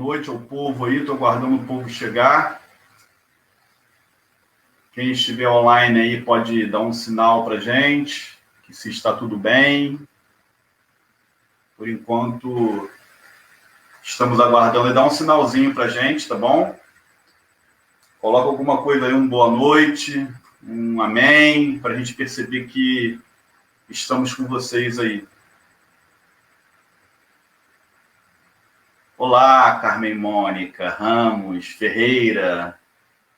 noite ao povo aí, estou aguardando o povo chegar. Quem estiver online aí pode dar um sinal para a gente, que se está tudo bem. Por enquanto, estamos aguardando e dá um sinalzinho para a gente, tá bom? Coloca alguma coisa aí, um boa noite, um amém, para a gente perceber que estamos com vocês aí. Olá, Carmen Mônica, Ramos, Ferreira,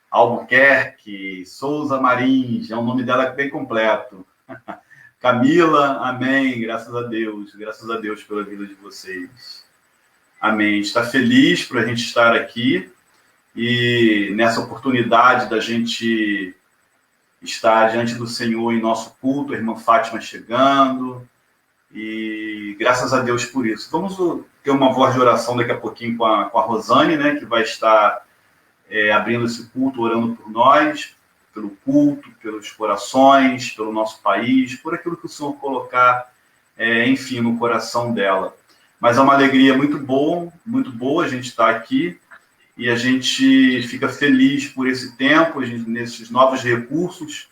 Albuquerque, Souza Marins, é um nome dela bem completo. Camila, amém, graças a Deus pela vida de vocês. Amém, está feliz por a gente estar aqui e nessa oportunidade da gente estar diante do Senhor em nosso culto, a irmã Fátima chegando, e graças a Deus por isso. Vamos ter uma voz de oração daqui a pouquinho com a Rosane, né, que vai estar abrindo esse culto, orando por nós, pelo culto, pelos corações, pelo nosso país, por aquilo que o Senhor colocar, enfim, no coração dela. Mas é uma alegria muito boa a gente estar aqui, e a gente fica feliz por esse tempo, nesses novos recursos,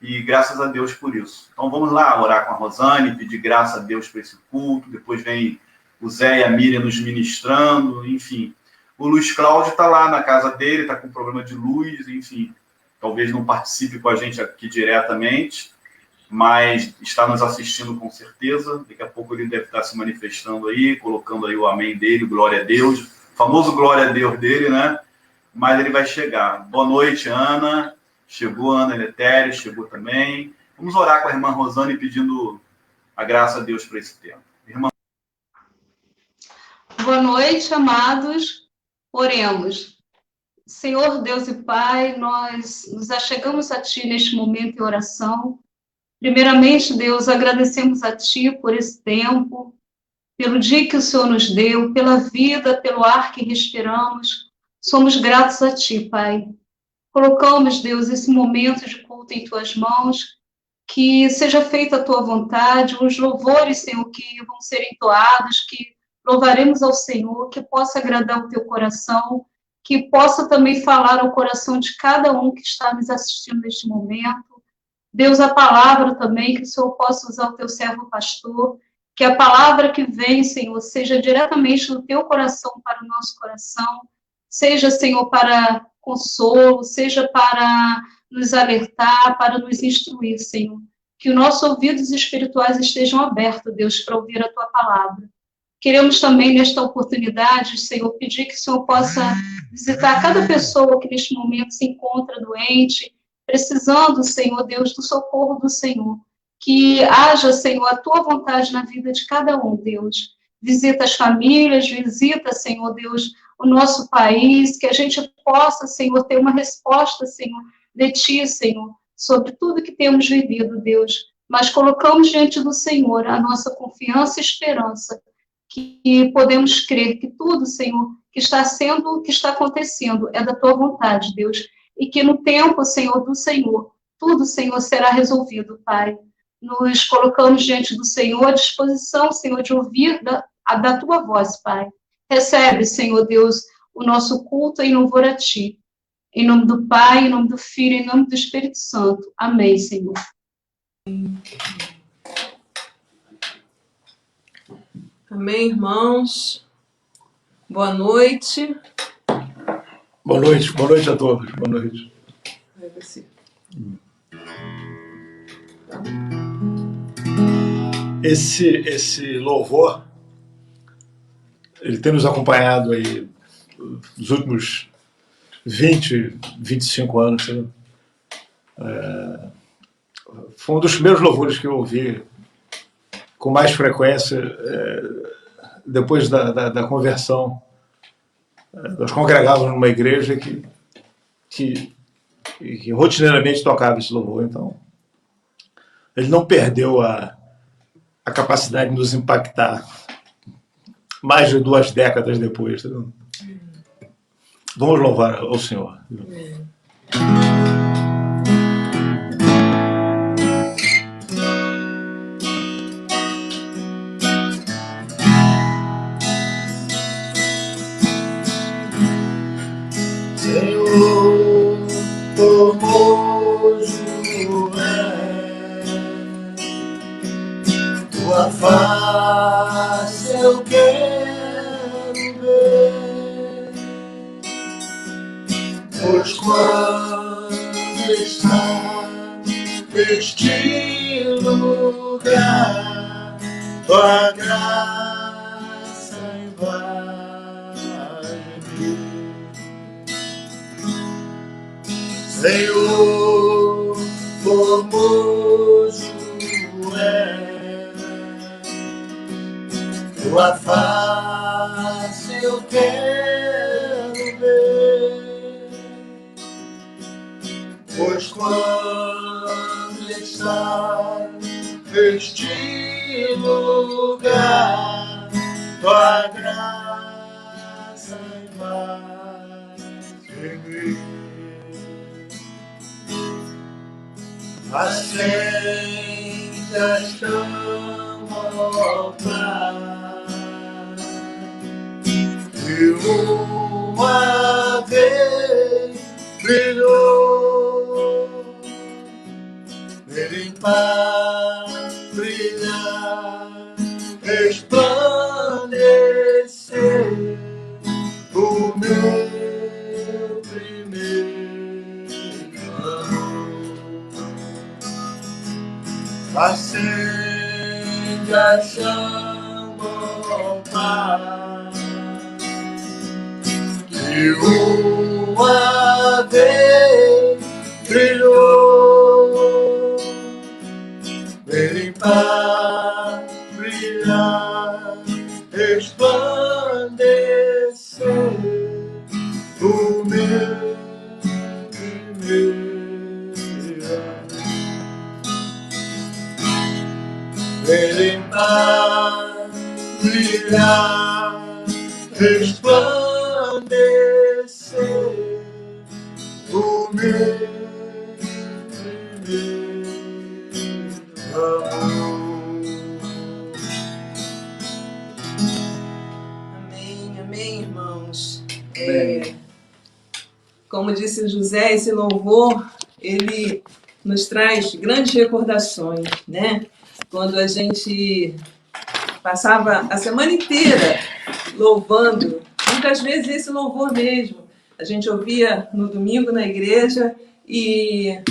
e graças a Deus por isso. Então vamos lá orar com a Rosane, pedir graça a Deus por esse culto, depois vem o Zé e a Miriam nos ministrando, enfim. O Luiz Cláudio está lá na casa dele, está com problema de luz, enfim, talvez não participe com a gente aqui diretamente, mas está nos assistindo com certeza. Daqui a pouco ele deve estar se manifestando aí, colocando aí o amém dele, glória a Deus, o famoso glória a Deus dele, né? Mas ele vai chegar. Boa noite, Ana. Chegou a Ana Eletério, chegou também. Vamos orar com a irmã Rosane pedindo a graça a Deus para esse tempo. Irmã. Boa noite, amados. Oremos. Senhor Deus e Pai, nós nos achegamos a Ti neste momento em oração. Primeiramente, Deus, agradecemos a Ti por esse tempo, pelo dia que o Senhor nos deu, pela vida, pelo ar que respiramos. Somos gratos a Ti, Pai. Colocamos, Deus, esse momento de culto em Tuas mãos, que seja feita a Tua vontade, os louvores, Senhor, que vão ser entoados, que louvaremos ao Senhor, que possa agradar o Teu coração, que possa também falar ao coração de cada um que está nos assistindo neste momento. Deus, a palavra também, que o Senhor possa usar o Teu servo pastor, que a palavra que vem, Senhor, seja diretamente do Teu coração para o nosso coração, seja, Senhor, para consolo, seja para nos alertar, para nos instruir, Senhor. Que os nossos ouvidos espirituais estejam abertos, Deus, para ouvir a Tua palavra. Queremos também, nesta oportunidade, Senhor, pedir que o Senhor possa visitar cada pessoa que neste momento se encontra doente, precisando, Senhor Deus, do socorro do Senhor. Que haja, Senhor, a Tua vontade na vida de cada um, Deus. Visita as famílias, visita, Senhor Deus, o nosso país, que a gente possa, Senhor, ter uma resposta, Senhor, de Ti, Senhor, sobre tudo que temos vivido, Deus. Mas colocamos diante do Senhor a nossa confiança e esperança, que podemos crer que tudo, Senhor, que está acontecendo é da Tua vontade, Deus, e que no tempo, Senhor, do Senhor, tudo, Senhor, será resolvido, Pai. Nos colocamos diante do Senhor, à disposição, Senhor, de ouvir da Tua voz, Pai. Recebe, Senhor Deus, o nosso culto em louvor a Ti. Em nome do Pai, em nome do Filho, em nome do Espírito Santo. Amém, Senhor. Amém, irmãos. Boa noite. Boa noite a todos. Boa noite. Esse louvor, ele tem nos acompanhado aí nos últimos 25 anos. Foi um dos primeiros louvores que eu ouvi com mais frequência depois da conversão. Nós congregávamos numa igreja que rotineiramente tocava esse louvor. Então, ele não perdeu a capacidade de nos impactar mais de 2 décadas depois. Tá? Vamos louvar ao Senhor. tua face eu quero ver, pois quando está neste lugar, tua graça invade-me. Senhor, formoso é, tua face eu quero ver, pois quando está neste lugar, tua graça invade-me. Acende a chama, ó Pai, que uma vez brilhou, nele para brilhar, resplandecer o meu primeiro amor. Acende a chama, ó Pai, que uma vez brilhou, nele para brilhar, resplandecer o meu primeiro amor. Nele para brilhar, resplandecer o meu primeiro amor. Amém, amém, irmãos. Como disse o José, esse louvor, ele nos traz grandes recordações, né? Quando a gente passava a semana inteira louvando, muitas vezes esse louvor mesmo, a gente ouvia no domingo na igreja e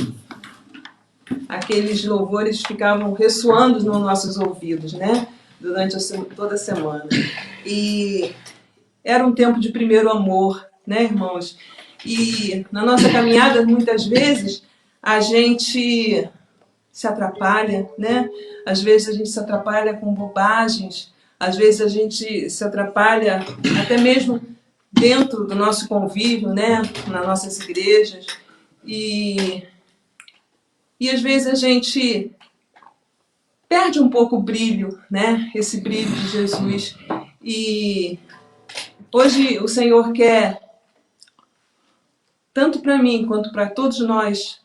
aqueles louvores ficavam ressoando nos nossos ouvidos, né? Durante toda a semana. E era um tempo de primeiro amor, né, irmãos? E na nossa caminhada, muitas vezes, a gente se atrapalha, né? Às vezes a gente se atrapalha com bobagens, às vezes a gente se atrapalha até mesmo dentro do nosso convívio, né? Nas nossas igrejas. E às vezes a gente perde um pouco o brilho, né? Esse brilho de Jesus. E hoje o Senhor quer, tanto para mim quanto para todos nós,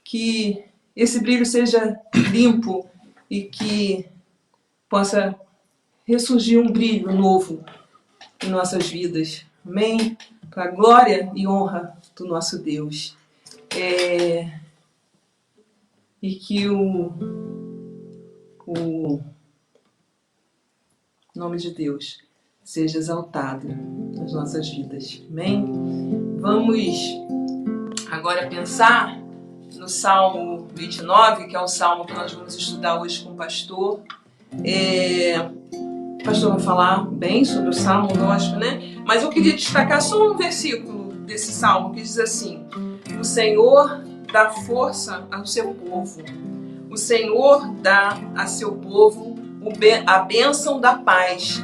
que esse brilho seja limpo e que possa ressurgir um brilho novo em nossas vidas. Amém? Para a glória e honra do nosso Deus. E que o nome de Deus seja exaltado nas nossas vidas. Amém? Vamos agora pensar no Salmo 29, que é o Salmo que nós vamos estudar hoje com o pastor. O pastor vai falar bem sobre o Salmo, lógico, né? Mas eu queria destacar só um versículo desse Salmo que diz assim: o Senhor dá força ao seu povo. O Senhor dá a seu povo a bênção da paz.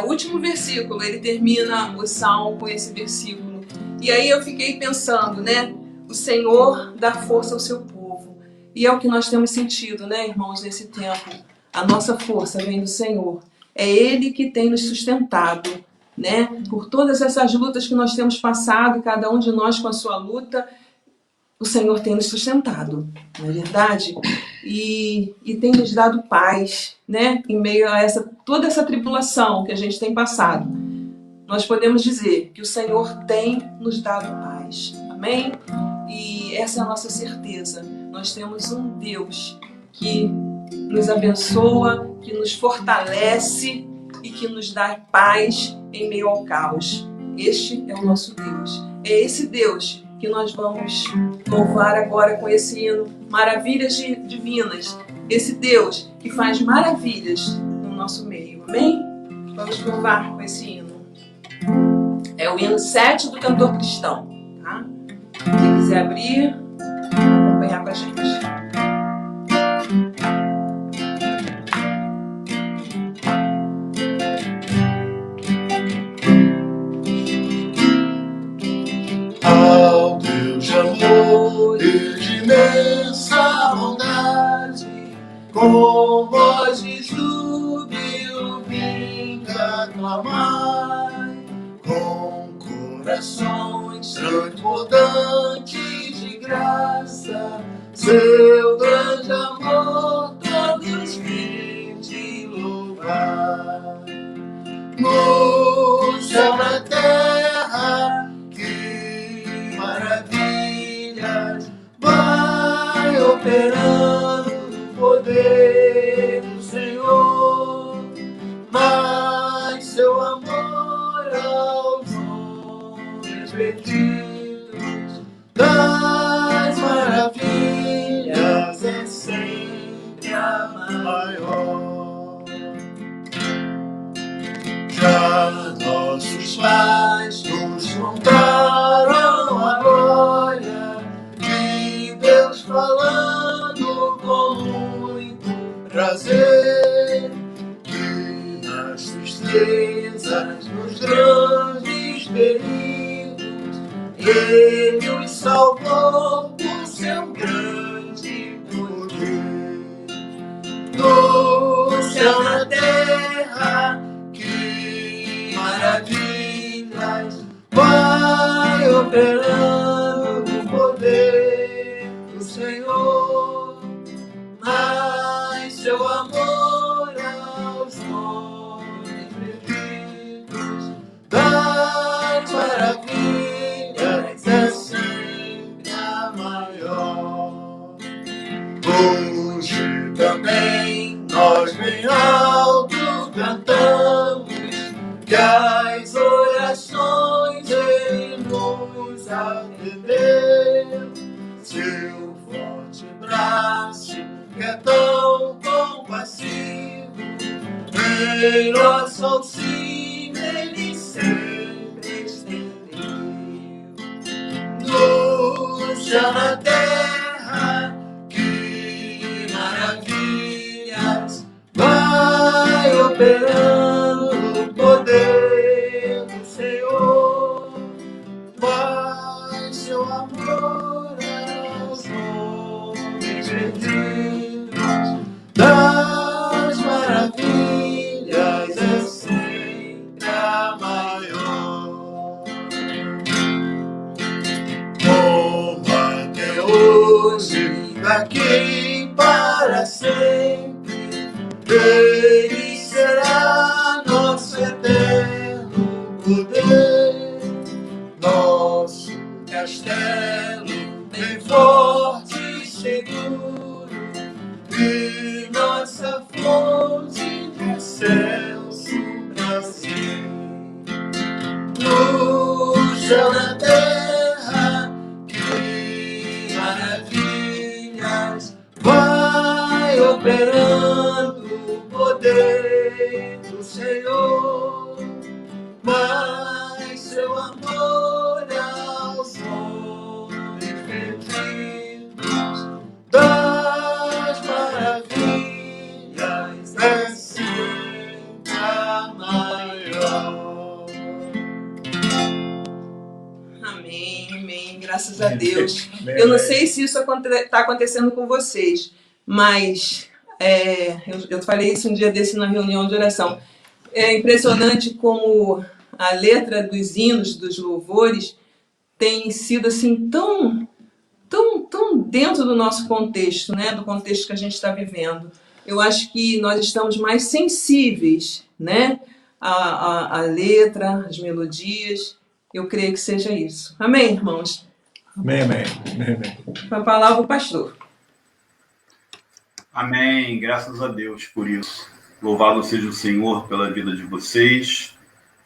O último versículo, ele termina o Salmo com esse versículo. E aí eu fiquei pensando, né? O Senhor dá força ao seu povo. E é o que nós temos sentido, né, irmãos, nesse tempo. A nossa força vem do Senhor. É Ele que tem nos sustentado, né? Por todas essas lutas que nós temos passado, cada um de nós com a sua luta, o Senhor tem nos sustentado, não é verdade? E tem nos dado paz, né? Em meio a toda essa tribulação que a gente tem passado. Nós podemos dizer que o Senhor tem nos dado paz. Amém? E essa é a nossa certeza. Nós temos um Deus que nos abençoa, que nos fortalece e que nos dá paz em meio ao caos. Este é o nosso Deus. É esse Deus que nós vamos louvar agora com esse hino, Maravilhas Divinas. Esse Deus que faz maravilhas no nosso meio. Amém? Vamos louvar com esse hino. É o hino 7 do Cantor Cristão. Tá? Quem quiser abrir, acompanhar com a gente. Ao Deus de amor e de imensa bondade, com voz de júbilo vinga clamar, com corações transbordantes de graça, seu grande amor todos vinde louvar. No céu, na terra, que maravilhas vai operando o poder do Senhor, mas seu amor aos homens perdidos das maravilhas é sempre a maior. Já nossos pais nos contaram a glória de Deus falando com muito prazer, que nas tristezas, nos grandes perigos, Ele os salvou por seu grande poder. No céu, na terra, maravilhas vai operando o poder do Senhor, mas seu amor aos homens perdidos das maravilhas é sempre a maior. Hoje também nós bem alto cantamos que as orações Ele nos atendeu, seu forte braço que é tão compassivo, em nosso auxílio Ele sempre estendeu. No céu, na terra, que maravilhas vai operando o poder do Senhor, mas seu amor aos homens perdidos das maravilhas é sempre a maior. Como até hoje, daqui para sempre, Ele será nosso eterno poder, nosso castelo bem forte e seguro, e nossa fonte de excelso Brasil. No céu, na terra, que maravilhas vai operando o poder do Senhor, mas seu amor aos homens perdidos das maravilhas é sempre a maior. Amém, amém. Graças a Deus. Eu não sei se isso está acontecendo com vocês, mas eu falei isso um dia desse na reunião de oração. É impressionante como a letra dos hinos, dos louvores, tem sido assim tão dentro do nosso contexto, né? Do contexto que a gente está vivendo. Eu acho que nós estamos mais sensíveis, né? A letra, as melodias. Eu creio que seja isso. Amém, irmãos? Amém, amém. Amém, amém. Com a palavra o pastor. Amém. Graças a Deus por isso. Louvado seja o Senhor pela vida de vocês,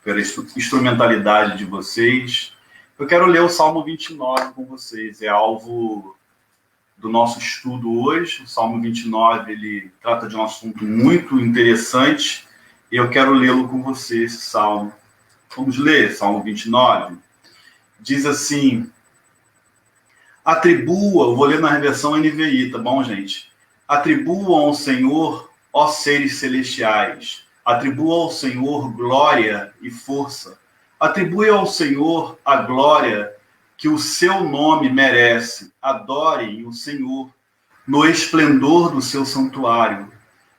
pela instrumentalidade de vocês. Eu quero ler o Salmo 29 com vocês. É alvo do nosso estudo hoje. O Salmo 29, ele trata de um assunto muito interessante e eu quero lê-lo com vocês, esse salmo. Vamos ler Salmo 29? Diz assim: atribua, eu vou ler na versão NVI, tá bom, gente? Atribuam ao Senhor, ó seres celestiais, atribua ao Senhor glória e força. Atribui ao Senhor a glória que o seu nome merece. Adorem o Senhor no esplendor do seu santuário.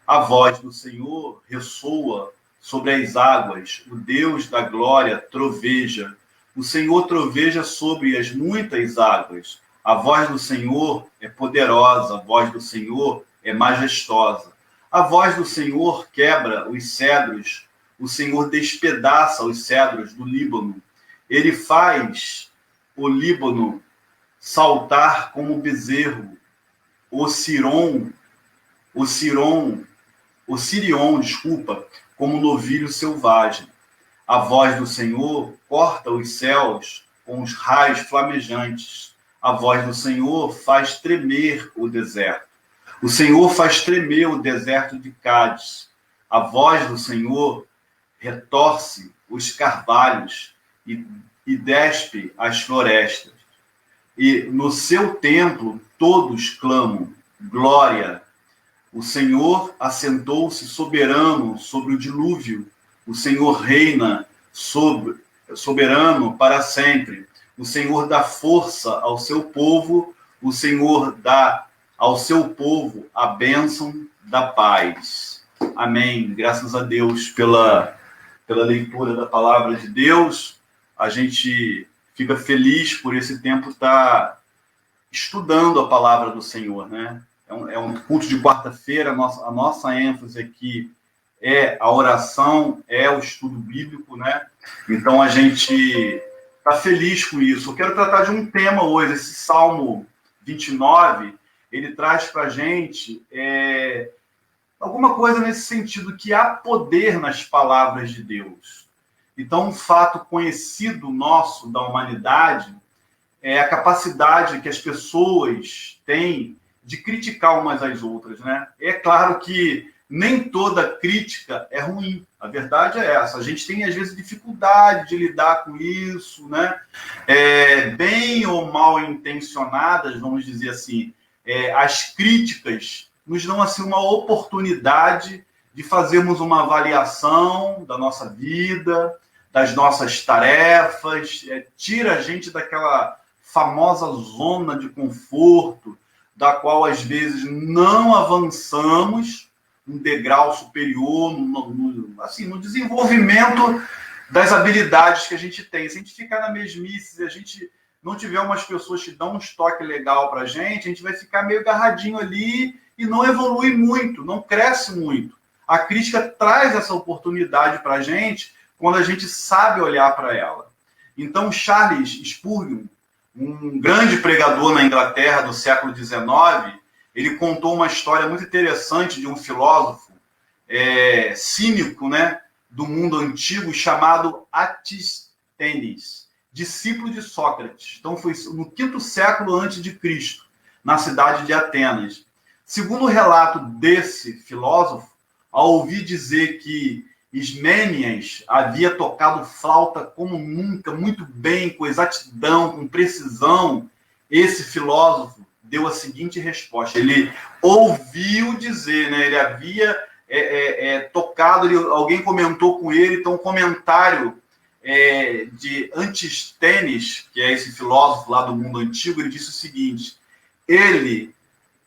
A voz do Senhor ressoa sobre as águas. O Deus da glória troveja. O Senhor troveja sobre as muitas águas. A voz do Senhor é poderosa. A voz do Senhor é majestosa. A voz do Senhor quebra os cedros. O Senhor despedaça os cedros do Líbano. Ele faz o Líbano saltar como bezerro. O Sirion, como novilho selvagem. A voz do Senhor corta os céus com os raios flamejantes. A voz do Senhor faz tremer o deserto. O Senhor faz tremer o deserto de Cádiz. A voz do Senhor retorce os carvalhos e despe as florestas. E no seu templo todos clamam: glória. O Senhor assentou-se soberano sobre o dilúvio. O Senhor reina soberano para sempre. O Senhor dá força ao seu povo. O Senhor dá ao seu povo a bênção da paz. Amém. Graças a Deus pela leitura da palavra de Deus. A gente fica feliz por esse tempo estar estudando a palavra do Senhor, né? É um culto de quarta-feira. A nossa ênfase aqui é a oração, é o estudo bíblico, né? Então a gente está feliz com isso. Eu quero tratar de um tema hoje. Esse Salmo 29, ele traz para a gente alguma coisa nesse sentido, que há poder nas palavras de Deus. Então, um fato conhecido nosso, da humanidade, é a capacidade que as pessoas têm de criticar umas às outras, né? É claro que nem toda crítica é ruim. A verdade é essa. A gente tem, às vezes, dificuldade de lidar com isso, né? Bem ou mal intencionadas, vamos dizer assim, as críticas nos dão assim, uma oportunidade de fazermos uma avaliação da nossa vida, das nossas tarefas, tira a gente daquela famosa zona de conforto, da qual, às vezes, não avançamos um degrau superior no desenvolvimento das habilidades que a gente tem. Se a gente ficar na mesmice, se a gente não tiver umas pessoas que dão um estoque legal para a gente vai ficar meio agarradinho ali e não evolui muito, não cresce muito. A crítica traz essa oportunidade para a gente quando a gente sabe olhar para ela. Então, Charles Spurgeon, um grande pregador na Inglaterra do século XIX, ele contou uma história muito interessante de um filósofo cínico, né, do mundo antigo, chamado Atisthenes, discípulo de Sócrates. Então, foi no 5º século antes de Cristo, na cidade de Atenas. Segundo o relato desse filósofo, ao ouvir dizer que Ismênias havia tocado flauta como nunca, muito bem, com exatidão, com precisão, esse filósofo deu a seguinte resposta. Ele ouviu dizer, né? Ele havia tocado, alguém comentou com ele, então um comentário de Antisthenes, que é esse filósofo lá do mundo antigo, ele disse o seguinte: ele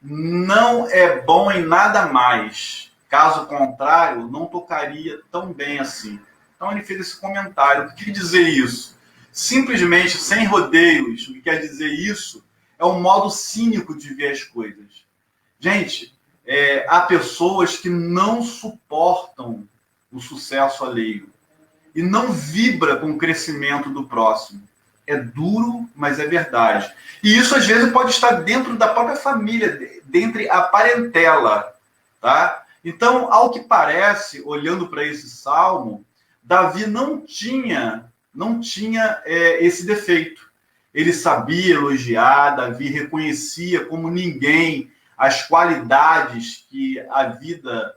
não é bom em nada mais. Caso contrário, não tocaria tão bem assim. Então ele fez esse comentário. O que quer dizer isso? Simplesmente, sem rodeios, o que quer dizer isso é um modo cínico de ver as coisas. Gente, há pessoas que não suportam o sucesso alheio e não vibra com o crescimento do próximo. é duro, mas é verdade. E isso, às vezes, pode estar dentro da própria família, dentre a parentela, tá? Então, ao que parece, olhando para esse salmo, Davi não tinha esse defeito. Ele sabia elogiar, Davi reconhecia como ninguém as qualidades que a vida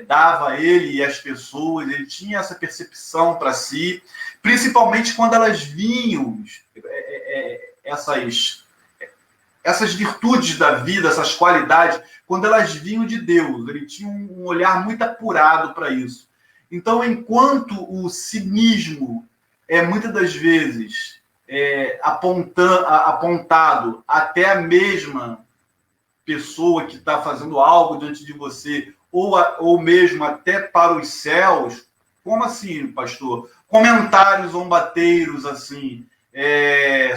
dava a ele e às pessoas. Ele tinha essa percepção para si, principalmente quando elas vinham, essas virtudes da vida, essas qualidades, quando elas vinham de Deus. Ele tinha um olhar muito apurado para isso. Então, enquanto o cinismo muitas das vezes apontado até a mesma pessoa que está fazendo algo diante de você, ou mesmo até para os céus, como assim, pastor? Comentários zombateiros, assim,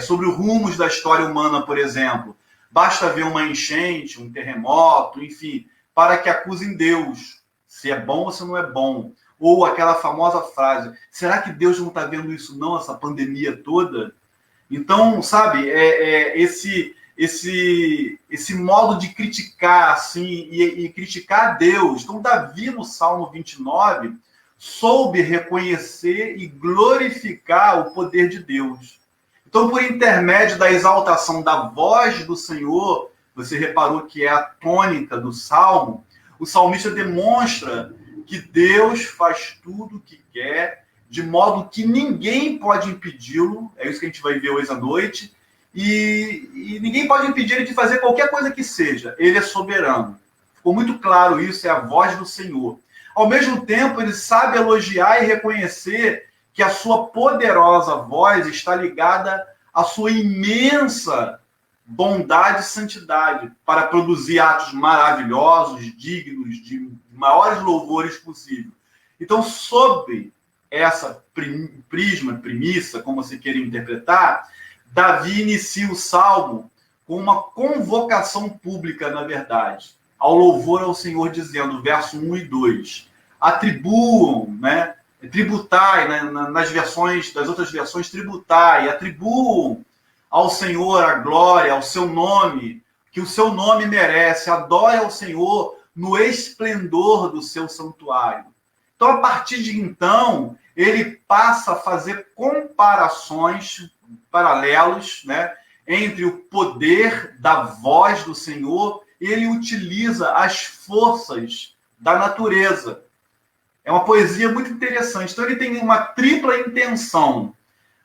sobre os rumos da história humana, por exemplo. Basta ver uma enchente, um terremoto, enfim, para que acusem Deus, se é bom ou se não é bom. Ou aquela famosa frase, será que Deus não está vendo isso não, essa pandemia toda? Então, sabe, esse modo de criticar, assim, e criticar a Deus. Então, Davi, no Salmo 29, soube reconhecer e glorificar o poder de Deus. Então, por intermédio da exaltação da voz do Senhor, você reparou que é a tônica do Salmo, o salmista demonstra que Deus faz tudo o que quer, de modo que ninguém pode impedi-lo. É isso que a gente vai ver hoje à noite. E ninguém pode impedir ele de fazer qualquer coisa que seja. Ele é soberano. Ficou muito claro isso, é a voz do Senhor. Ao mesmo tempo, ele sabe elogiar e reconhecer que a sua poderosa voz está ligada à sua imensa bondade e santidade para produzir atos maravilhosos, dignos de maiores louvores possível. Então, sob essa premissa, como você queira interpretar, Davi inicia o Salmo com uma convocação pública, na verdade, ao louvor ao Senhor, dizendo, verso 1 e 2, atribuam, tributai, das outras versões, tributai, atribuam ao Senhor a glória, ao seu nome, que o seu nome merece, adore ao Senhor no esplendor do seu santuário. Então, a partir de então, ele passa a fazer comparações, paralelos, entre o poder da voz do Senhor, e ele utiliza as forças da natureza. É uma poesia muito interessante. Então, ele tem uma tripla intenção.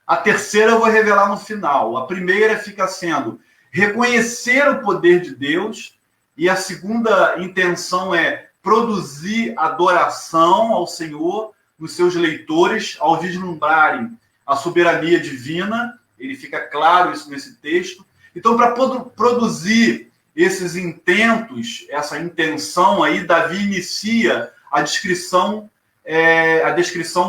A terceira eu vou revelar no final. A primeira fica sendo reconhecer o poder de Deus, e a segunda intenção é produzir adoração ao Senhor nos seus leitores, ao vislumbrarem a soberania divina. Ele fica claro isso nesse texto. Então, para produzir esses intentos, essa intenção aí, Davi inicia a descrição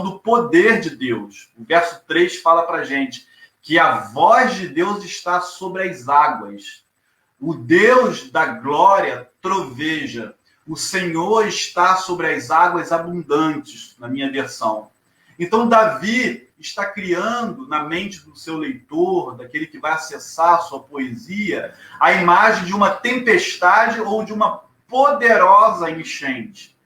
do poder de Deus. O verso 3 fala para a gente que a voz de Deus está sobre as águas. O Deus da glória troveja. O Senhor está sobre as águas abundantes, na minha versão. Então, Davi está criando na mente do seu leitor, daquele que vai acessar a sua poesia, a imagem de uma tempestade ou de uma poderosa enchente.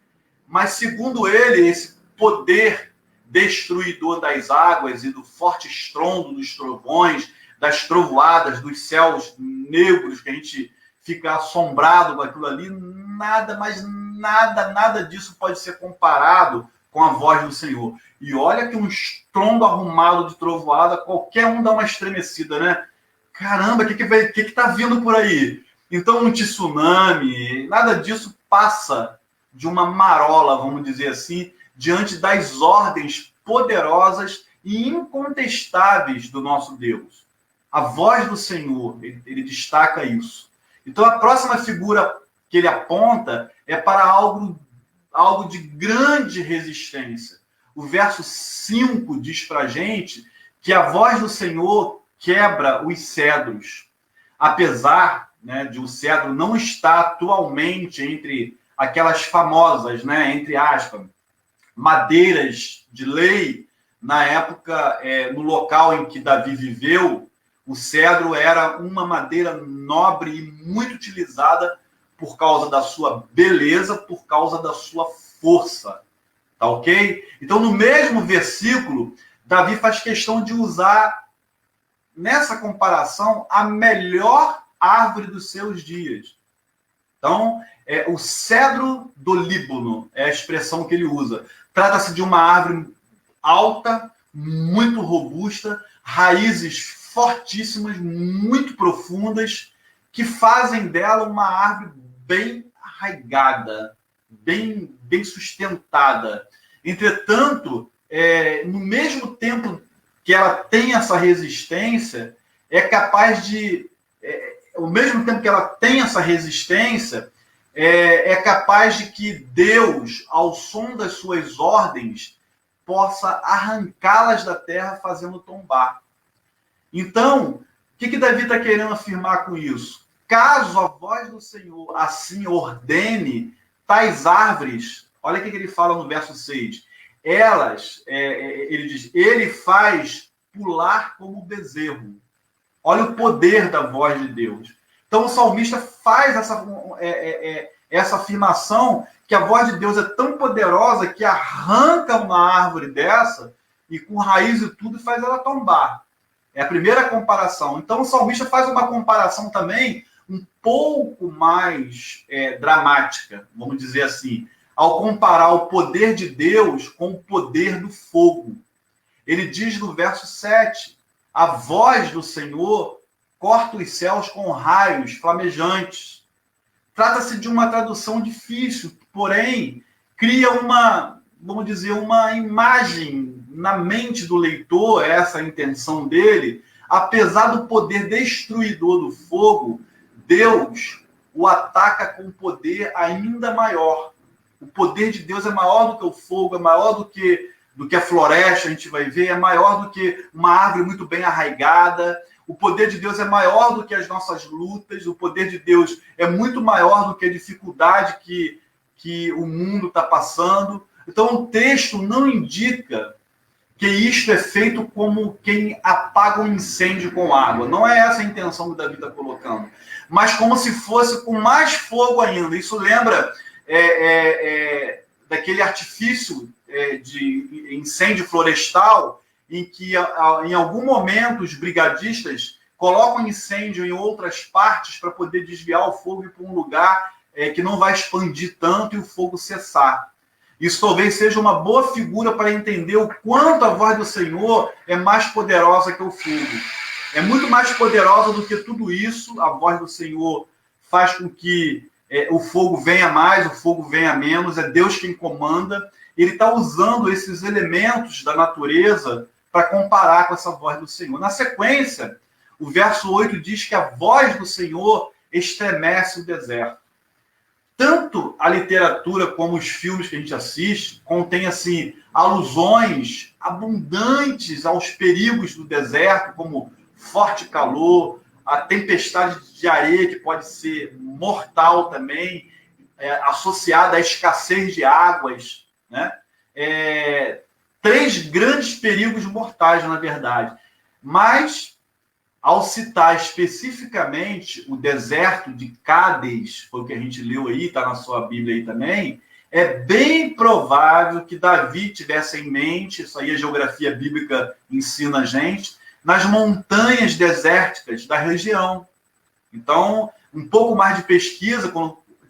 Mas, segundo ele, esse poder destruidor das águas e do forte estrondo dos trovões, das trovoadas, dos céus negros, que a gente fica assombrado com aquilo ali, nada disso pode ser comparado com a voz do Senhor. E olha que um estrondo arrumado de trovoada, qualquer um dá uma estremecida, né? Caramba, o que está vindo por aí? Então, um tsunami, nada disso passa de uma marola, vamos dizer assim, diante das ordens poderosas e incontestáveis do nosso Deus. A voz do Senhor, ele destaca isso. Então, a próxima figura que ele aponta é para algo de grande resistência. O verso 5 diz para a gente que a voz do Senhor quebra os cedros. Apesar de o cedro não estar atualmente entre aquelas famosas, entre aspas, madeiras de lei Na época, no local em que Davi viveu, o cedro era uma madeira nobre e muito utilizada por causa da sua beleza, por causa da sua força. Tá ok? Então, no mesmo versículo, Davi faz questão de usar, nessa comparação, a melhor árvore dos seus dias. Então, o cedro do Líbano é a expressão que ele usa. Trata-se de uma árvore alta, muito robusta, raízes fortíssimas, muito profundas, que fazem dela uma árvore bem arraigada, bem sustentada. Entretanto, no mesmo tempo que ela tem essa resistência, ao mesmo tempo que ela tem essa resistência, é capaz de que Deus, ao som das suas ordens, possa arrancá-las da terra, fazendo tombar. Então, o que Davi está querendo afirmar com isso? Caso a voz do Senhor assim ordene, tais árvores, olha o que ele fala no verso 6, ele diz, ele faz pular como bezerro. Olha o poder da voz de Deus. Então o salmista faz essa afirmação que a voz de Deus é tão poderosa que arranca uma árvore dessa e com raiz e tudo faz ela tombar. É a primeira comparação. Então o salmista faz uma comparação também um pouco mais dramática, vamos dizer assim, ao comparar o poder de Deus com o poder do fogo. Ele diz no verso 7, a voz do Senhor corta os céus com raios flamejantes. Trata-se de uma tradução difícil, porém, cria uma imagem na mente do leitor, essa é a intenção dele. Apesar do poder destruidor do fogo, Deus o ataca com um poder ainda maior. O poder de Deus é maior do que o fogo, é maior do que a floresta, a gente vai ver, é maior do que uma árvore muito bem arraigada. O poder de Deus é maior do que as nossas lutas, o poder de Deus é muito maior do que a dificuldade que o mundo está passando. Então, o texto não indica que isto é feito como quem apaga um incêndio com água. Não é essa a intenção que Davi está colocando. Mas como se fosse com mais fogo ainda. Isso lembra daquele artifício de incêndio florestal em que, em algum momento, os brigadistas colocam incêndio em outras partes para poder desviar o fogo e ir para um lugar que não vai expandir tanto e o fogo cessar. Isso talvez seja uma boa figura para entender o quanto a voz do Senhor é mais poderosa que o fogo. É muito mais poderosa do que tudo isso. A voz do Senhor faz com que o fogo venha mais, o fogo venha menos. É Deus quem comanda. Ele está usando esses elementos da natureza para comparar com essa voz do Senhor. Na sequência, o verso 8 diz que a voz do Senhor estremece o deserto. Tanto a literatura como os filmes que a gente assiste contêm assim, alusões abundantes aos perigos do deserto, como forte calor, a tempestade de areia, que pode ser mortal também, associada à escassez de águas, né? 3 grandes perigos mortais, na verdade. Mas, ao citar especificamente o deserto de Cádiz, foi o que a gente leu aí, está na sua Bíblia aí também, é bem provável que Davi tivesse em mente, isso aí a geografia bíblica ensina a gente, nas montanhas desérticas da região. Então, um pouco mais de pesquisa,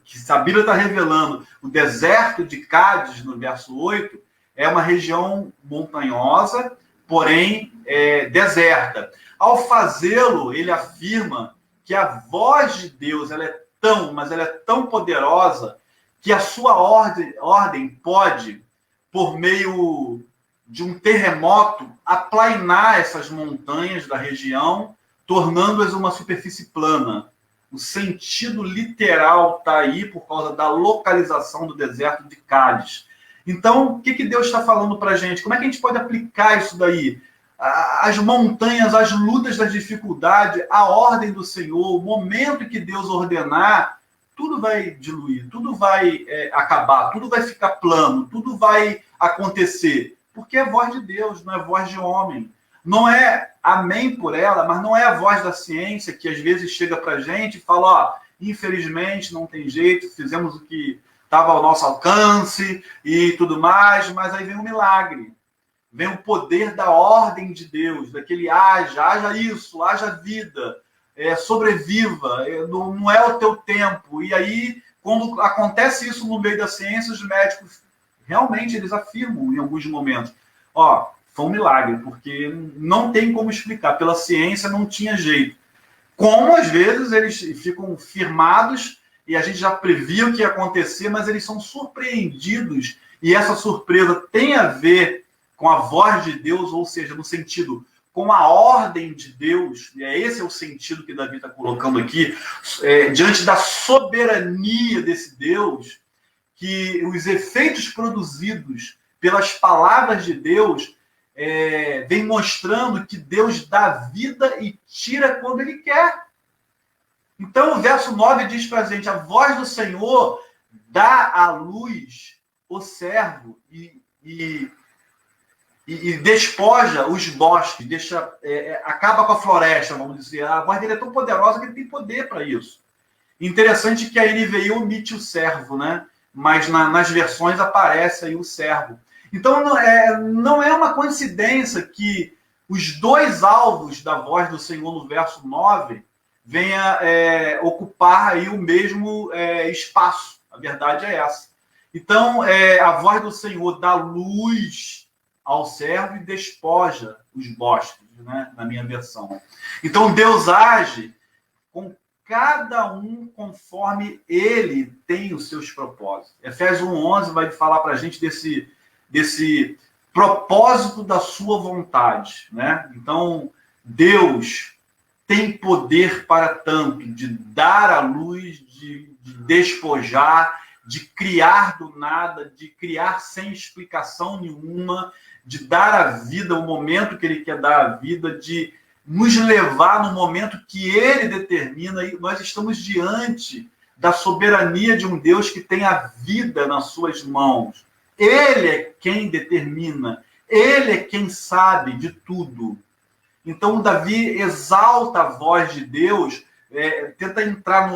que a Bíblia está revelando o deserto de Cádiz, no verso 8, é uma região montanhosa, porém deserta. Ao fazê-lo, ele afirma que a voz de Deus ela é tão poderosa que a sua ordem pode, por meio de um terremoto, aplainar essas montanhas da região, tornando-as uma superfície plana. O sentido literal está aí por causa da localização do deserto de Cádiz. Então, o que Deus está falando para a gente? Como é que a gente pode aplicar isso daí? As montanhas, as lutas da dificuldade, a ordem do Senhor, o momento em que Deus ordenar, tudo vai diluir, tudo vai acabar, tudo vai ficar plano, tudo vai acontecer. porque é voz de Deus, não é voz de homem. Não é amém por ela, mas não é a voz da ciência que às vezes chega para a gente e fala, ó, infelizmente não tem jeito, fizemos o que estava ao nosso alcance e tudo mais, mas aí vem um milagre. Vem o poder da ordem de Deus, daquele haja isso, haja vida, sobreviva, não é o teu tempo. E aí, quando acontece isso no meio da ciência, os médicos realmente eles afirmam em alguns momentos, ó, foi um milagre, porque não tem como explicar, pela ciência não tinha jeito. Como às vezes eles ficam firmados e a gente já previa o que ia acontecer, mas eles são surpreendidos e essa surpresa tem a ver com a voz de Deus, ou seja, no sentido, com a ordem de Deus, e esse é o sentido que Davi está colocando aqui, diante da soberania desse Deus, que os efeitos produzidos pelas palavras de Deus vem mostrando que Deus dá vida e tira quando Ele quer. Então, o verso 9 diz para a gente, a voz do Senhor dá à luz o servo e despoja os bosques, acaba com a floresta, vamos dizer. A voz dele é tão poderosa que ele tem poder para isso. Interessante que a NVI omite o servo, né? Mas nas versões aparece aí o servo. Então, não é uma coincidência que os dois alvos da voz do Senhor no verso 9 venha ocupar aí o mesmo espaço. A verdade é essa. Então, a voz do Senhor dá luz ao servo e despoja os bosques, né? Na minha versão. Então, Deus age com cada um conforme ele tem os seus propósitos. Efésios 1:11 vai falar para a gente desse propósito da sua vontade, né? Então, Deus tem poder para tanto de dar a luz, de despojar, de criar do nada, de criar sem explicação nenhuma, de dar a vida, o momento que ele quer dar a vida, de nos levar no momento que ele determina, e nós estamos diante da soberania de um Deus que tem a vida nas suas mãos. Ele é quem determina, ele é quem sabe de tudo. Então, Davi exalta a voz de Deus, tenta entrar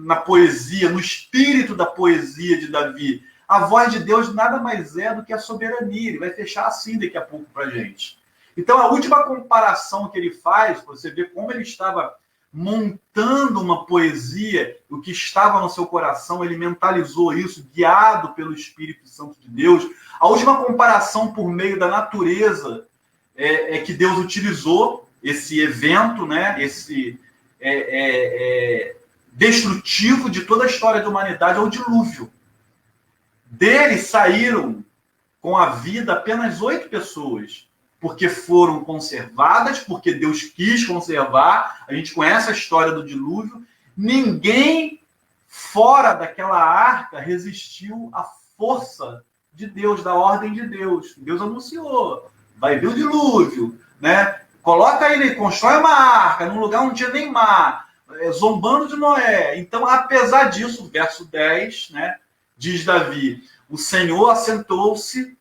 na poesia, no espírito da poesia de Davi. A voz de Deus nada mais é do que a soberania. Ele vai fechar assim daqui a pouco para a gente. Então, a última comparação que ele faz, para você ver como ele estava montando uma poesia, o que estava no seu coração, ele mentalizou isso, guiado pelo Espírito Santo de Deus. A última comparação por meio da natureza que Deus utilizou, esse evento, né, esse destrutivo de toda a história da humanidade, é o dilúvio. Dele saíram com a vida apenas 8 pessoas, porque foram conservadas, porque Deus quis conservar. A gente conhece a história do dilúvio. Ninguém fora daquela arca resistiu à força de Deus, da ordem de Deus. Deus anunciou, vai vir o dilúvio, né? Coloca ele, constrói uma arca num lugar onde não tinha nem mar, zombando de Noé. Então, apesar disso, verso 10, né, diz Davi, o Senhor assentou-se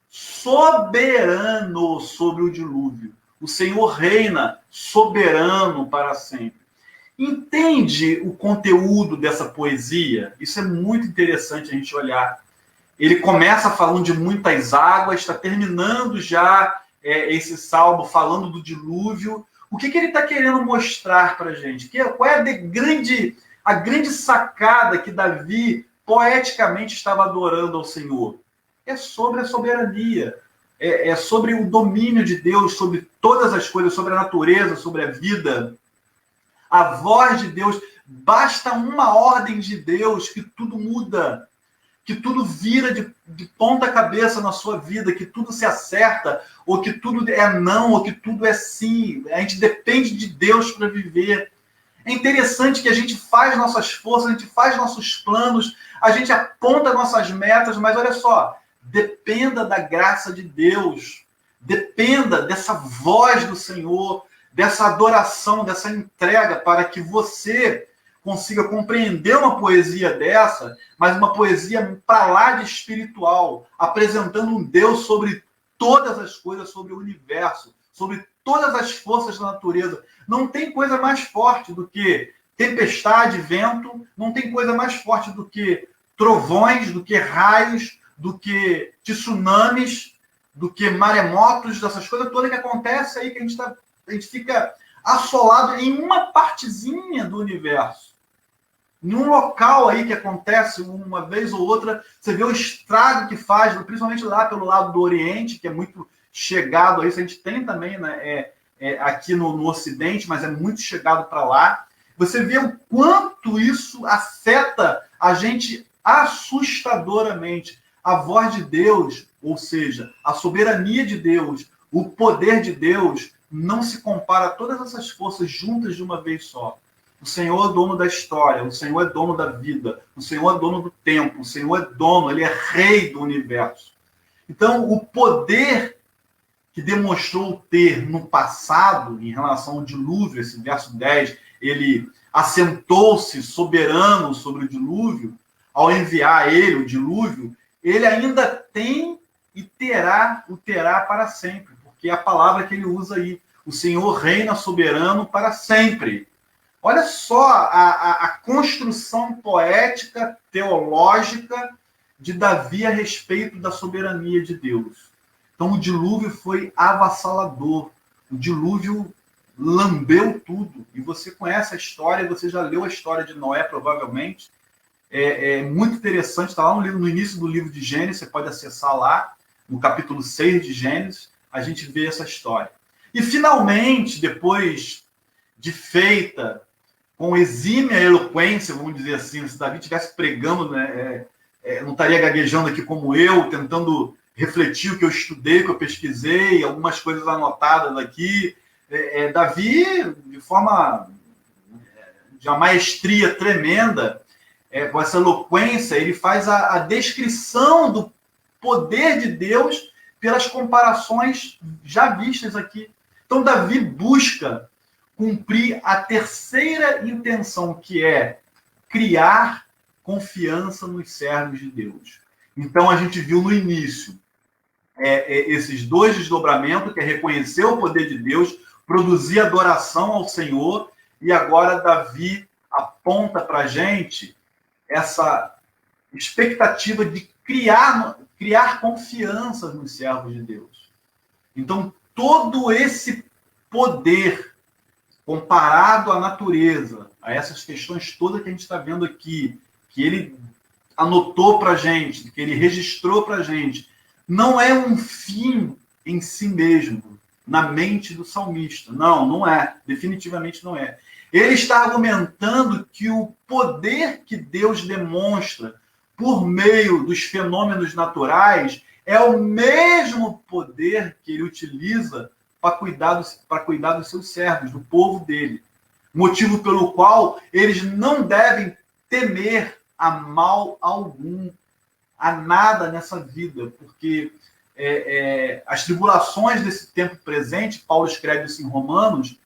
soberano sobre o dilúvio. O Senhor reina soberano para sempre. Entende o conteúdo dessa poesia? Isso é muito interessante a gente olhar. Ele começa falando de muitas águas, está terminando já esse salmo falando do dilúvio. O que ele está querendo mostrar para a gente? Qual é a grande sacada que Davi poeticamente estava adorando ao Senhor? É sobre a soberania, é sobre o domínio de Deus, sobre todas as coisas, sobre a natureza, sobre a vida. A voz de Deus, basta uma ordem de Deus que tudo muda, que tudo vira de ponta cabeça na sua vida, que tudo se acerta, ou que tudo é não, ou que tudo é sim. A gente depende de Deus para viver. É interessante que a gente faz nossas forças, a gente faz nossos planos, a gente aponta nossas metas, mas olha só, dependa da graça de Deus, dependa dessa voz do Senhor, dessa adoração, dessa entrega, para que você consiga compreender uma poesia dessa, mas uma poesia para lá de espiritual, apresentando um Deus sobre todas as coisas, sobre o universo, sobre todas as forças da natureza. Não tem coisa mais forte do que tempestade, vento, não tem coisa mais forte do que trovões, do que raios, do que tsunamis, do que maremotos, dessas coisas todas que acontecem aí, que a gente fica assolado em uma partezinha do universo. Num local aí que acontece uma vez ou outra, você vê o estrago que faz, principalmente lá pelo lado do Oriente, que é muito chegado a isso. A gente tem também, né, aqui no Ocidente, mas é muito chegado para lá. Você vê o quanto isso afeta a gente assustadoramente. A voz de Deus, ou seja, a soberania de Deus, o poder de Deus, não se compara a todas essas forças juntas de uma vez só. O Senhor é dono da história, o Senhor é dono da vida, o Senhor é dono do tempo, o Senhor é dono, ele é rei do universo. Então, o poder que demonstrou ter no passado, em relação ao dilúvio, esse verso 10, ele assentou-se soberano sobre o dilúvio, ao enviar ele, o dilúvio, ele ainda tem e o terá para sempre, porque é a palavra que ele usa aí. O Senhor reina soberano para sempre. Olha só a construção poética, teológica de Davi a respeito da soberania de Deus. Então, o dilúvio foi avassalador. O dilúvio lambeu tudo. E você conhece a história, você já leu a história de Noé, provavelmente. É muito interessante, está lá no início do livro de Gênesis, você pode acessar lá, no capítulo 6 de Gênesis, a gente vê essa história. E, finalmente, depois de feita, com exímia eloquência, vamos dizer assim, se Davi estivesse pregando, né, não estaria gaguejando aqui como eu, tentando refletir o que eu estudei, o que eu pesquisei, algumas coisas anotadas aqui. Davi, de uma maestria tremenda, com essa eloquência, ele faz a descrição do poder de Deus pelas comparações já vistas aqui. Então, Davi busca cumprir a terceira intenção, que é criar confiança nos servos de Deus. Então, a gente viu no início esses dois desdobramentos, que é reconhecer o poder de Deus, produzir adoração ao Senhor, e agora Davi aponta para a gente essa expectativa de criar confiança nos servos de Deus. Então, todo esse poder comparado à natureza, a essas questões todas que a gente está vendo aqui, que ele anotou para a gente, que ele registrou para a gente, não é um fim em si mesmo, na mente do salmista. Não é. Definitivamente não é. Ele está argumentando que o poder que Deus demonstra por meio dos fenômenos naturais é o mesmo poder que ele utiliza para cuidar dos seus servos, do povo dele. Motivo pelo qual eles não devem temer a mal algum, a nada nessa vida, porque as tribulações desse tempo presente, Paulo escreve isso em Romanos,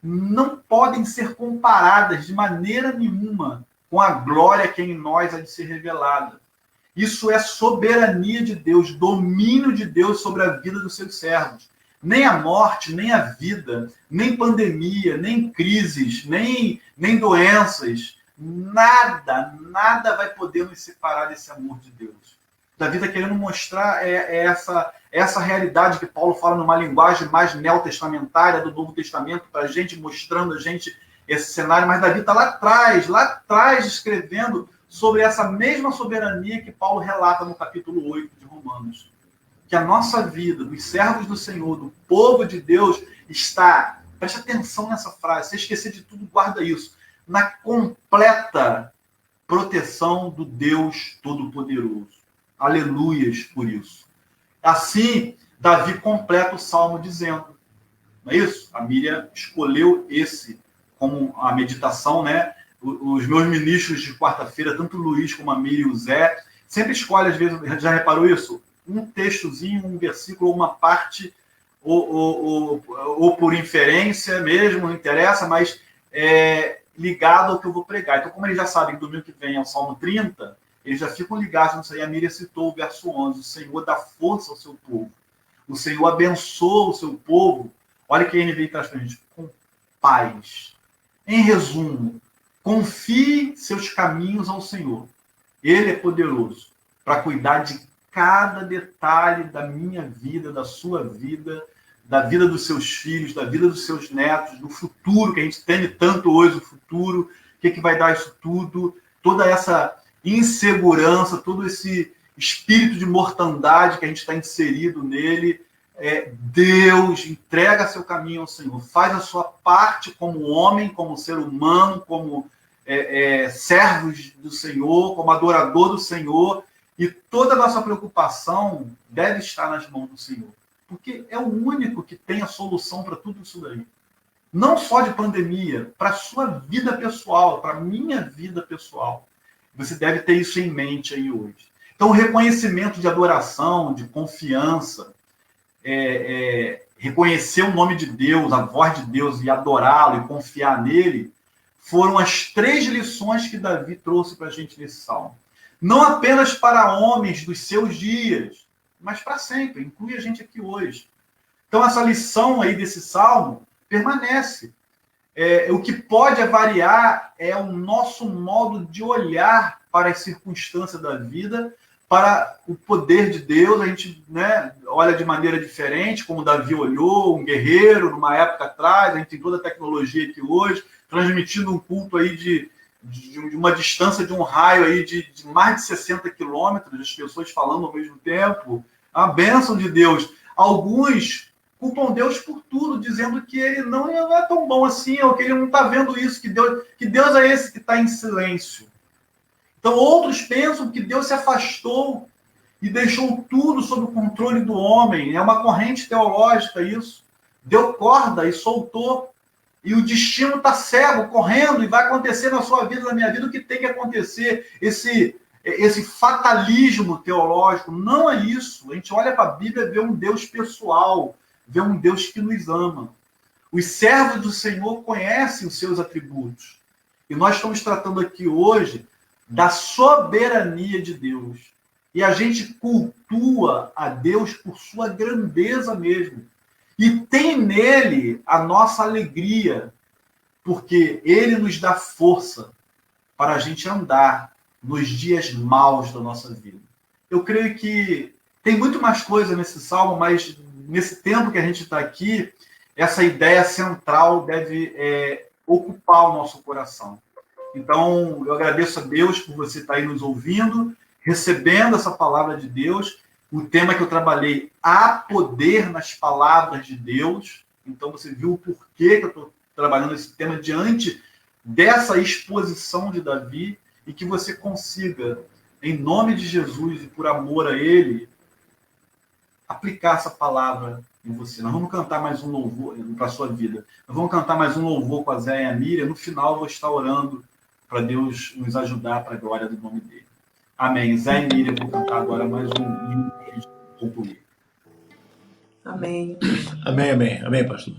não podem ser comparadas de maneira nenhuma com a glória que em nós há de ser revelada. Isso é soberania de Deus, domínio de Deus sobre a vida dos seus servos. Nem a morte, nem a vida, nem pandemia, nem crises, nem doenças, nada vai poder nos separar desse amor de Deus. Davi está querendo mostrar essa realidade que Paulo fala numa linguagem mais neotestamentária do Novo Testamento para a gente, mostrando a gente esse cenário, mas Davi está lá atrás, escrevendo sobre essa mesma soberania que Paulo relata no capítulo 8 de Romanos. Que a nossa vida, dos servos do Senhor, do povo de Deus, está, preste atenção nessa frase, se esquecer de tudo, guarda isso, na completa proteção do Deus Todo-Poderoso. Aleluias por isso. Assim, Davi completa o Salmo dizendo, não é isso? A Miriam escolheu esse como a meditação, né? Os meus ministros de quarta-feira, tanto o Luiz como a Miriam e o Zé, sempre escolhem, às vezes, já reparou isso? Um textozinho, um versículo, uma parte, ou por inferência mesmo, não interessa, mas ligado ao que eu vou pregar. Então, como eles já sabem que domingo que vem é o Salmo 30, eles já ficam ligados nisso aí. A Miriam citou o verso 11, o Senhor dá força ao seu povo. o Senhor abençoa o seu povo. Olha o que a NVI traz para a gente, com paz. Em resumo, confie seus caminhos ao Senhor. Ele é poderoso para cuidar de cada detalhe da minha vida, da sua vida, da vida dos seus filhos, da vida dos seus netos, do futuro, que a gente teme tanto hoje, o futuro, o que vai dar isso tudo, toda essa insegurança, todo esse espírito de mortandade que a gente está inserido nele. Deus entrega seu caminho ao Senhor, faz a sua parte como homem, como ser humano, como servos do Senhor, como adorador do Senhor, e toda a nossa preocupação deve estar nas mãos do Senhor, porque é o único que tem a solução para tudo isso daí. Não só de pandemia, para a sua vida pessoal, para a minha vida pessoal. Você deve ter isso em mente aí hoje. Então, o reconhecimento de adoração, de confiança, reconhecer o nome de Deus, a voz de Deus e adorá-lo e confiar nele, foram as 3 lições que Davi trouxe para a gente nesse salmo. Não apenas para homens dos seus dias, mas para sempre, inclui a gente aqui hoje. Então, essa lição aí desse salmo permanece. O que pode variar é o nosso modo de olhar para as circunstâncias da vida, para o poder de Deus. A gente, olha de maneira diferente, como Davi olhou, um guerreiro, numa época atrás. A gente tem toda a tecnologia aqui hoje, transmitindo um culto aí de uma distância, de um raio aí de mais de 60 quilômetros, as pessoas falando ao mesmo tempo. A bênção de Deus. Alguns culpam Deus por tudo, dizendo que ele não é tão bom assim, ou que ele não está vendo isso, que Deus é esse que está em silêncio. Então, outros pensam que Deus se afastou e deixou tudo sob o controle do homem. É uma corrente teológica isso. Deu corda e soltou. E o destino está cego, correndo, e vai acontecer na sua vida, na minha vida, o que tem que acontecer. Esse fatalismo teológico, não é isso. A gente olha para a Bíblia e vê um Deus pessoal, vê um Deus que nos ama. Os servos do Senhor conhecem os seus atributos. E nós estamos tratando aqui hoje da soberania de Deus. E a gente cultua a Deus por sua grandeza mesmo. E tem nele a nossa alegria, porque ele nos dá força para a gente andar nos dias maus da nossa vida. Eu creio que tem muito mais coisa nesse salmo, mas nesse tempo que a gente está aqui, essa ideia central deve ocupar o nosso coração. Então, eu agradeço a Deus por você estar aí nos ouvindo, recebendo essa palavra de Deus. O tema que eu trabalhei, há poder nas palavras de Deus. Então, você viu o porquê que eu estou trabalhando esse tema diante dessa exposição de Davi, e que você consiga, em nome de Jesus e por amor a Ele, aplicar essa palavra em você. Nós vamos cantar mais um louvor para a sua vida. Nós vamos cantar mais um louvor com a Zé e a Miriam. No final, eu vou estar orando para Deus nos ajudar para a glória do nome dele. Amém. Zé e Miriam, vou cantar agora mais um hino para a gente concluir. Amém. Amém, amém. Amém, pastor.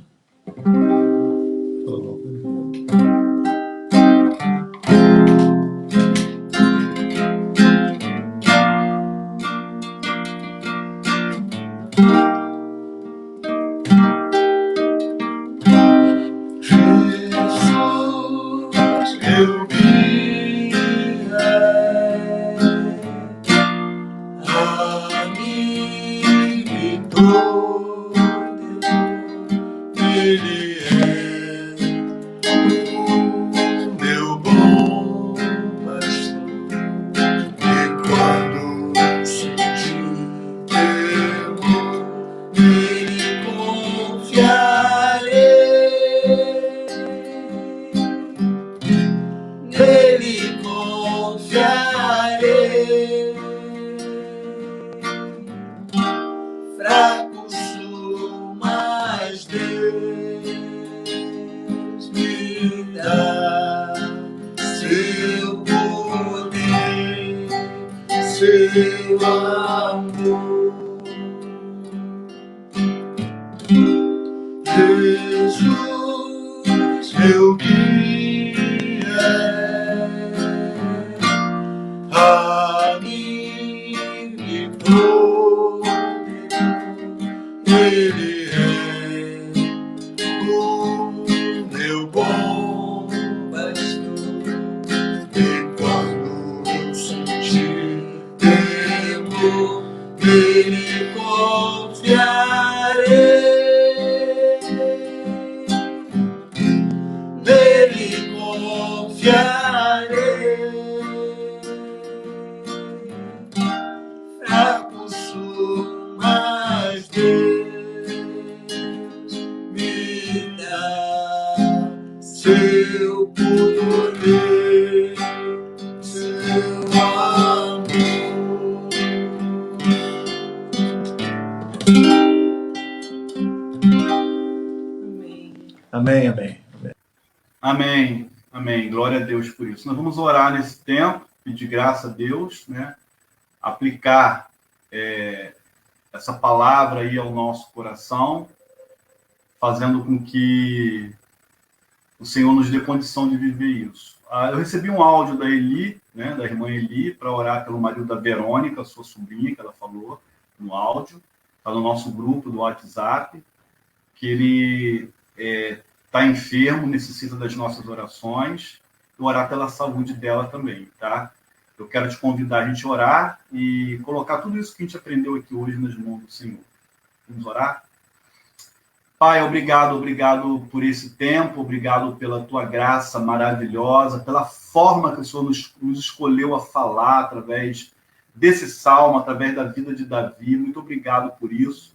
nele confiarei, nele confiarei. Fraco sou, mas Deus me dá seu poder, seu amor. Amém. Amém, amém. Amém, amém. Glória a Deus por isso. Nós vamos orar nesse tempo, pedir graça a Deus, né? Aplicar essa palavra aí ao nosso coração, fazendo com que o Senhor nos dê condição de viver isso. Eu recebi um áudio da Eli, né, da irmã Eli, para orar pelo marido da Verônica, sua sobrinha, que ela falou no áudio, está no nosso grupo do WhatsApp, que ele está enfermo, necessita das nossas orações, e orar pela saúde dela também, tá? Eu quero te convidar a gente a orar e colocar tudo isso que a gente aprendeu aqui hoje nas mãos do Senhor. Vamos orar? Pai, obrigado por esse tempo, obrigado pela tua graça maravilhosa, pela forma que o Senhor nos escolheu a falar através desse salmo, através da vida de Davi. Muito obrigado por isso.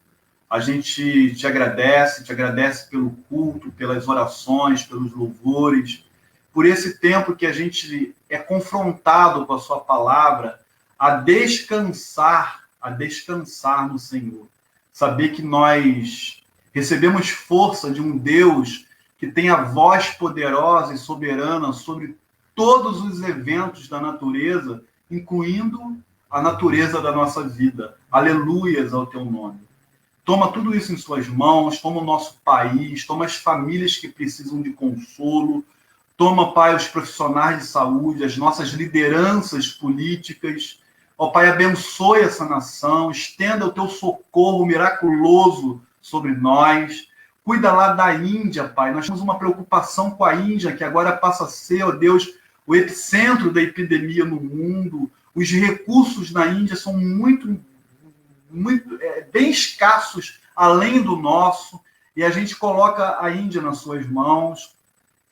A gente te agradece pelo culto, pelas orações, pelos louvores, por esse tempo que a gente é confrontado com a sua palavra a descansar no Senhor. Saber que nós recebemos força de um Deus que tem a voz poderosa e soberana sobre todos os eventos da natureza, incluindo a natureza da nossa vida. Aleluias ao teu nome. Toma tudo isso em suas mãos, toma o nosso país, toma as famílias que precisam de consolo, toma, Pai, os profissionais de saúde, as nossas lideranças políticas. Ó Pai, abençoe essa nação, estenda o teu socorro miraculoso sobre nós. Cuida lá da Índia, Pai. Nós temos uma preocupação com a Índia, que agora passa a ser, ó Deus, o epicentro da epidemia no mundo. Os recursos na Índia são bem escassos, além do nosso, e a gente coloca a Índia nas suas mãos.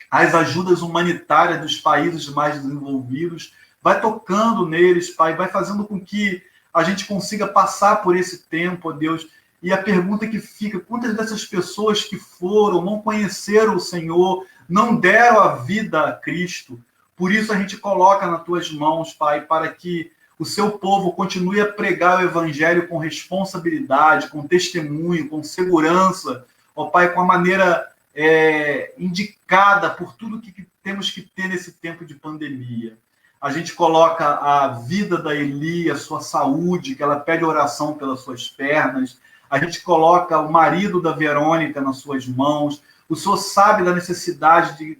As ajudas humanitárias dos países mais desenvolvidos, vai tocando neles, Pai, vai fazendo com que a gente consiga passar por esse tempo, ó Deus. E a pergunta que fica, quantas dessas pessoas que foram, não conheceram o Senhor, não deram a vida a Cristo? Por isso a gente coloca nas tuas mãos, Pai, para que o seu povo continue a pregar o evangelho com responsabilidade, com testemunho, com segurança, ó Pai, com a maneira indicada por tudo que temos que ter nesse tempo de pandemia. A gente coloca a vida da Eli, a sua saúde, que ela pede oração pelas suas pernas. A gente coloca o marido da Verônica nas suas mãos. O Senhor sabe da necessidade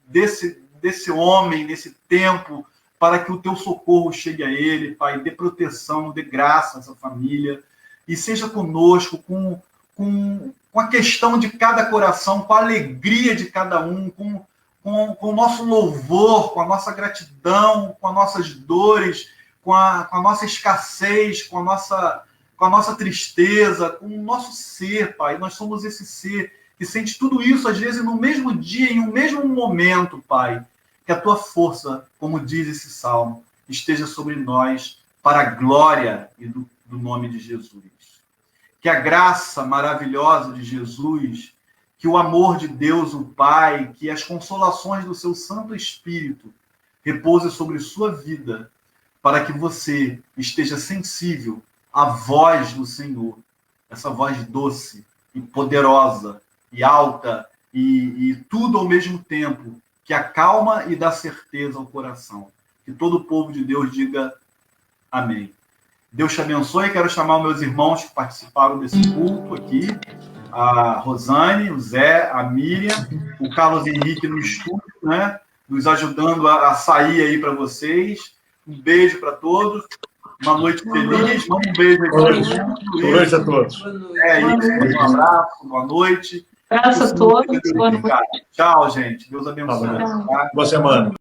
desse homem, nesse tempo, para que o teu socorro chegue a ele, Pai, dê proteção, dê graça a essa família, e seja conosco, com a questão de cada coração, com a alegria de cada um, com o nosso louvor, com a nossa gratidão, com as nossas dores, com a nossa escassez, com a nossa tristeza, com o nosso ser, Pai. Nós somos esse ser que sente tudo isso, às vezes, no mesmo dia, em um mesmo momento, Pai. Que a tua força, como diz esse salmo, esteja sobre nós para a glória e do nome de Jesus. Que a graça maravilhosa de Jesus, que o amor de Deus, o Pai, que as consolações do seu Santo Espírito repouse sobre sua vida, para que você esteja sensível à voz do Senhor, essa voz doce e poderosa e alta e tudo ao mesmo tempo, que acalma e dá certeza ao coração. Que todo o povo de Deus diga amém. Deus te abençoe. Quero chamar os meus irmãos que participaram desse culto aqui. A Rosane, o Zé, a Miriam, o Carlos Henrique no estúdio, né? Nos ajudando a sair aí para vocês. Um beijo para todos. Uma noite feliz. Um beijo aí para todos. Boa noite a todos. Isso. Um abraço. Boa noite. Abraço a todos. Boa noite. Tchau, gente. Deus abençoe. Boa semana.